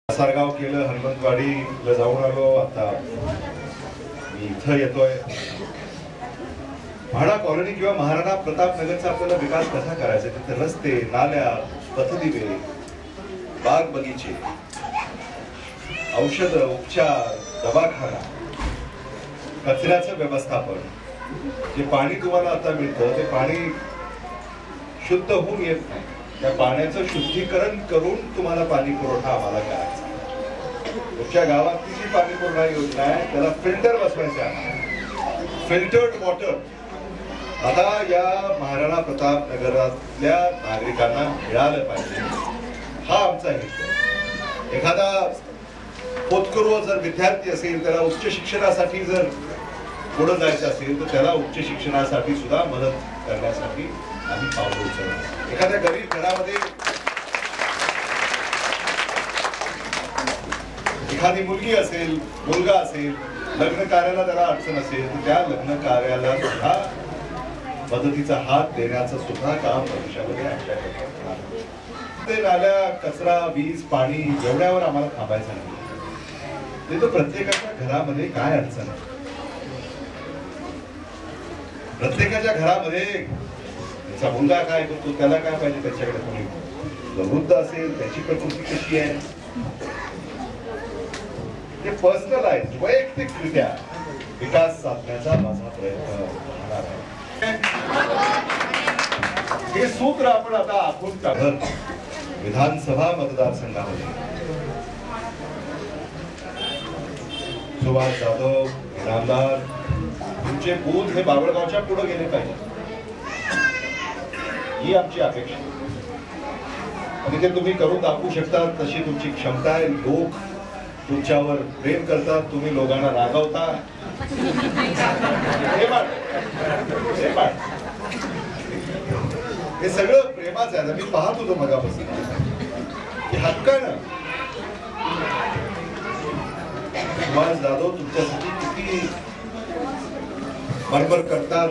सारगाव केलं, हनुमंतवाडीला जाऊन आलो, आता मी इथं येतोय. म्हाडा कॉलनी किंवा महाराणा प्रताप नगरचा आपल्याला विकास कसा करायचा, तिथे रस्ते, नाल्या, पथदिवे, बाग बगीचे, औषध उपचार, दवाखाना, कचऱ्याचं व्यवस्थापन, जे पाणी तुम्हाला आता मिळतं ते पाणी शुद्ध होऊन येत नाही. त्या पाण्याचं शुद्धीकरण करून तुम्हाला पाणी पुरवठा आम्हाला करायचा. तुमच्या गावातली जी पाणी पुरवठा योजना आहे त्याला फिल्टर बसवायचं आहे, फिल्टर्ड वॉटर. आता या महाराणा प्रताप नगरातल्या नागरिकांना मिळालं पाहिजे, हा आमचा हेतू. एखादा होतकरू जर विद्यार्थी असेल, त्याला उच्च शिक्षणासाठी जर पुढे जायचं असेल तर त्याला उच्च शिक्षणासाठी सुद्धा मदत करण्यासाठी आम्ही पावलं उचलतो. एखाद्या गरीब घरामध्ये एखादी मुलगी असेल, मुलगा असेल, लग्न कार्याला त्याला अडचण असेल तर त्या लग्न कार्याला सुद्धा मदतीचा हात देण्याचं सुद्धा काम भविष्यामध्ये आमच्याकडे. ते नाल्या, कचरा, वीज, पाणी एवढ्यावर आम्हाला थांबायचं नाही. ते तर प्रत्येकाच्या घरामध्ये काय अडचण आहे, प्रत्येकाच्या घरामध्ये त्याचा मुलगा काय करतो, त्याला काय पाहिजे, त्याच्याकडे कोणी वृद्ध असेल त्याची प्रकृती कशी आहे, ते पर्सनलाइज वैयक्तिकरित्या विकास साधण्याचा माझा प्रयत्न राहणार आहे. हे सूत्र आपण आता आखून टाकत विधानसभा मतदारसंघामध्ये सुभाष जाधव इनामदार तुमचे बूथ हे बाबळगावच्या पुढे गेले पाहिजे, ही आमची अपेक्षा. आणि ते तुम्ही करून दाखवू शकता, तशी तुमची क्षमता आहे. लोक तुमच्यावर प्रेम करतात, तुम्ही लोकांना रागवता. हे सगळं प्रेमाचं आहे. मी पाहत होतो मगापासून की हक्कानं सुभाष जाधव तुमच्यासाठी किती बरोबर करतात.